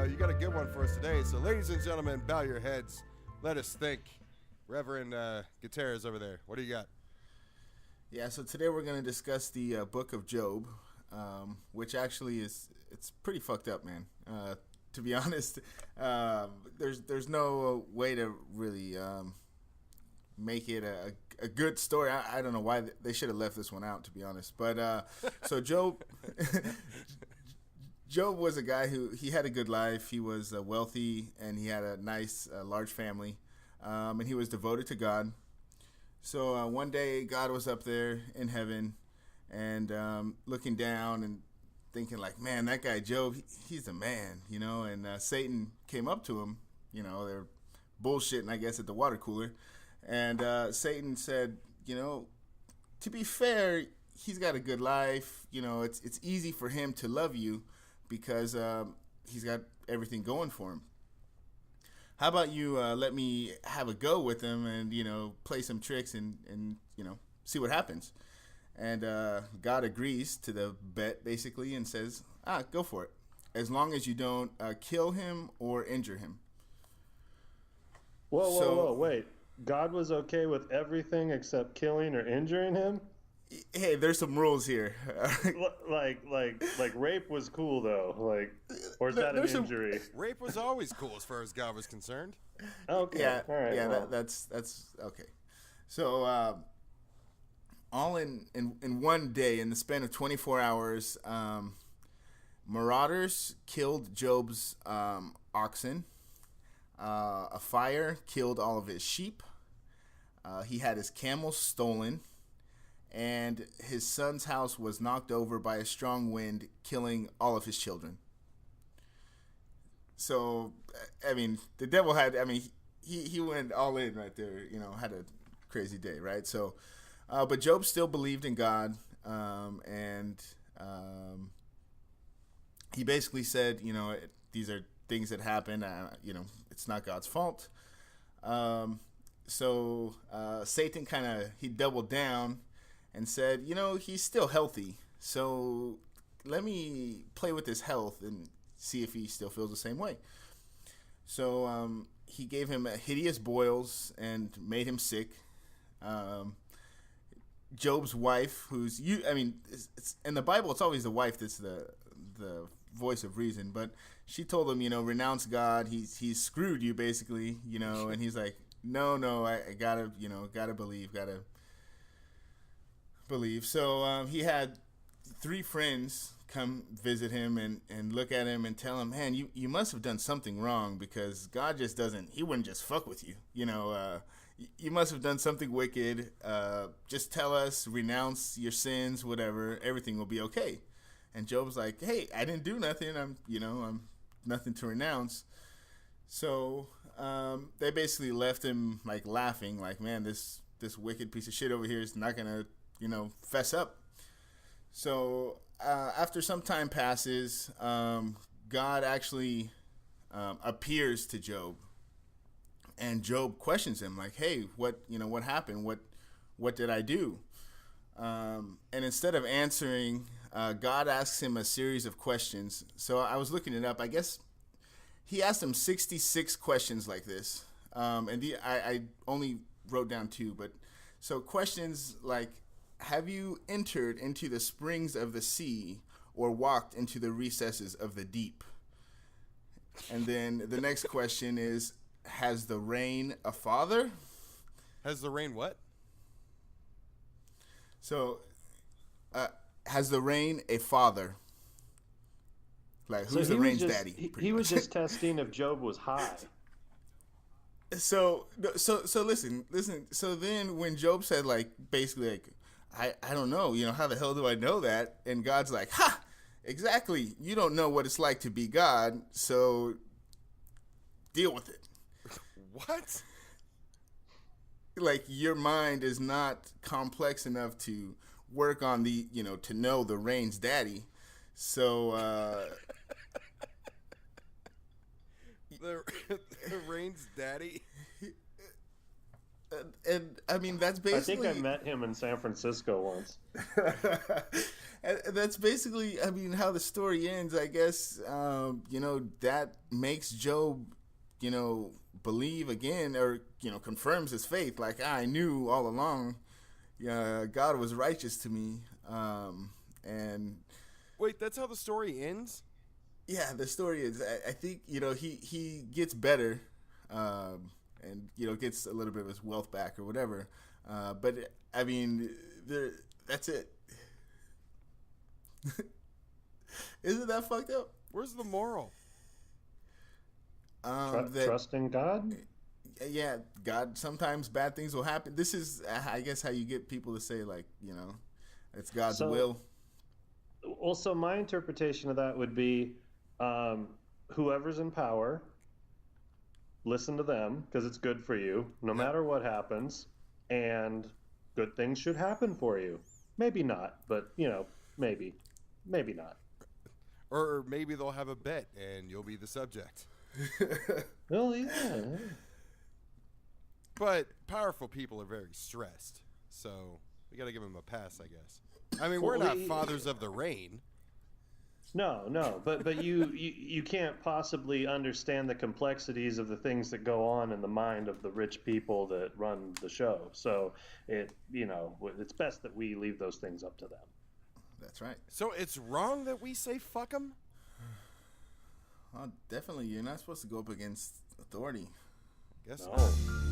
You got a good one for us today. So, ladies and gentlemen, bow your heads. Let us think. Reverend Gutierrez over there, what do you got? Yeah, so today we're going to discuss the book of Job, which actually it's pretty fucked up, man. To be honest, there's no way to really make it a good story. I don't know why they should have left this one out, to be honest. But so Job Job was a guy who he had a good life. He was wealthy and he had a nice large family, and he was devoted to God. So one day God was up there in heaven and looking down and thinking like, man, that guy Job, he's a man, you know. And Satan came up to him, you know, they're bullshitting, I guess, at the water cooler. And Satan said, you know, to be fair, he's got a good life. You know, it's easy for him to love you because he's got everything going for him. How about you let me have a go with him and, you know, play some tricks and you know, see what happens. And God agrees to the bet, basically, and says, go for it. As long as you don't kill him or injure him. Whoa, wait. God was okay with everything except killing or injuring him? Hey, there's some rules here. like rape was cool though, like, or is that an injury? Rape was always cool as far as God was concerned. Okay, yeah, all right. Yeah, well. that's okay. So all in one day, in the span of 24 hours, marauders killed Job's oxen. A fire killed all of his sheep. He had his camels stolen. And his son's house was knocked over by a strong wind, killing all of his children. So, I mean, the devil had, I mean, he went all in right there, you know, had a crazy day, right? So, but Job still believed in God, and he basically said, you know, these are things that happen, you know, it's not God's fault. So Satan he doubled down and said, you know, he's still healthy, so let me play with his health and see if he still feels the same way. So he gave him hideous boils and made him sick. Job's wife, it's in the Bible, it's always the wife that's the voice of reason, but she told him, you know, renounce God, he's screwed you, basically, you know, and he's like, no, I gotta believe. So he had 3 friends come visit him and look at him and tell him, man, you must have done something wrong, because God just he wouldn't just fuck with you. You know, you must have done something wicked. Just tell us, renounce your sins, whatever, everything will be okay. And Job's like, hey, I didn't do nothing. I'm nothing to renounce. So they basically left him like laughing, like, man, this wicked piece of shit over here is not gonna, you know, fess up. So after some time passes, God actually appears to Job, and Job questions him like, hey, what happened? What did I do? And instead of answering, God asks him a series of questions. So I was looking it up. I guess he asked him 66 questions like this. And I only wrote down 2, but so questions like, have you entered into the springs of the sea or walked into the recesses of the deep? And then the next question is, has the rain a father? Has the rain what? So, has the rain a father? Like, who's the rain's daddy? He was just testing if Job was high. So listen. So then when Job said, like, basically, like, I don't know, you know, how the hell do I know that? And God's like, ha, exactly. You don't know what it's like to be God, so deal with it. What? Like, your mind is not complex enough to work on to know the rain's daddy. So, the rain's daddy? And I mean, that's basically. I think I met him in San Francisco once. And that's basically, I mean, how the story ends. I guess, that makes Job, believe again, or confirms his faith. Like, I knew all along, God was righteous to me. And wait, that's how the story ends? Yeah, the story is. I think he gets better, and gets a little bit of his wealth back or whatever. But I mean, that's it. Isn't that fucked up? Where's the moral? Trusting God? Yeah, God. Sometimes bad things will happen. This is, I guess, how you get people to say, like, it's God's will. Also, my interpretation of that would be, whoever's in power, listen to them because it's good for you, no matter what happens, and good things should happen for you. Maybe not, but maybe not. Or maybe they'll have a bet and you'll be the subject. Well, yeah. But powerful people are very stressed, so we got to give them a pass, I guess. I mean, we're not fathers of the rain. No, but you can't possibly understand the complexities of the things that go on in the mind of the rich people that run the show. So it's best that we leave those things up to them. That's right. So it's wrong that we say fuck them? Well, definitely, you're not supposed to go up against authority. Guess no.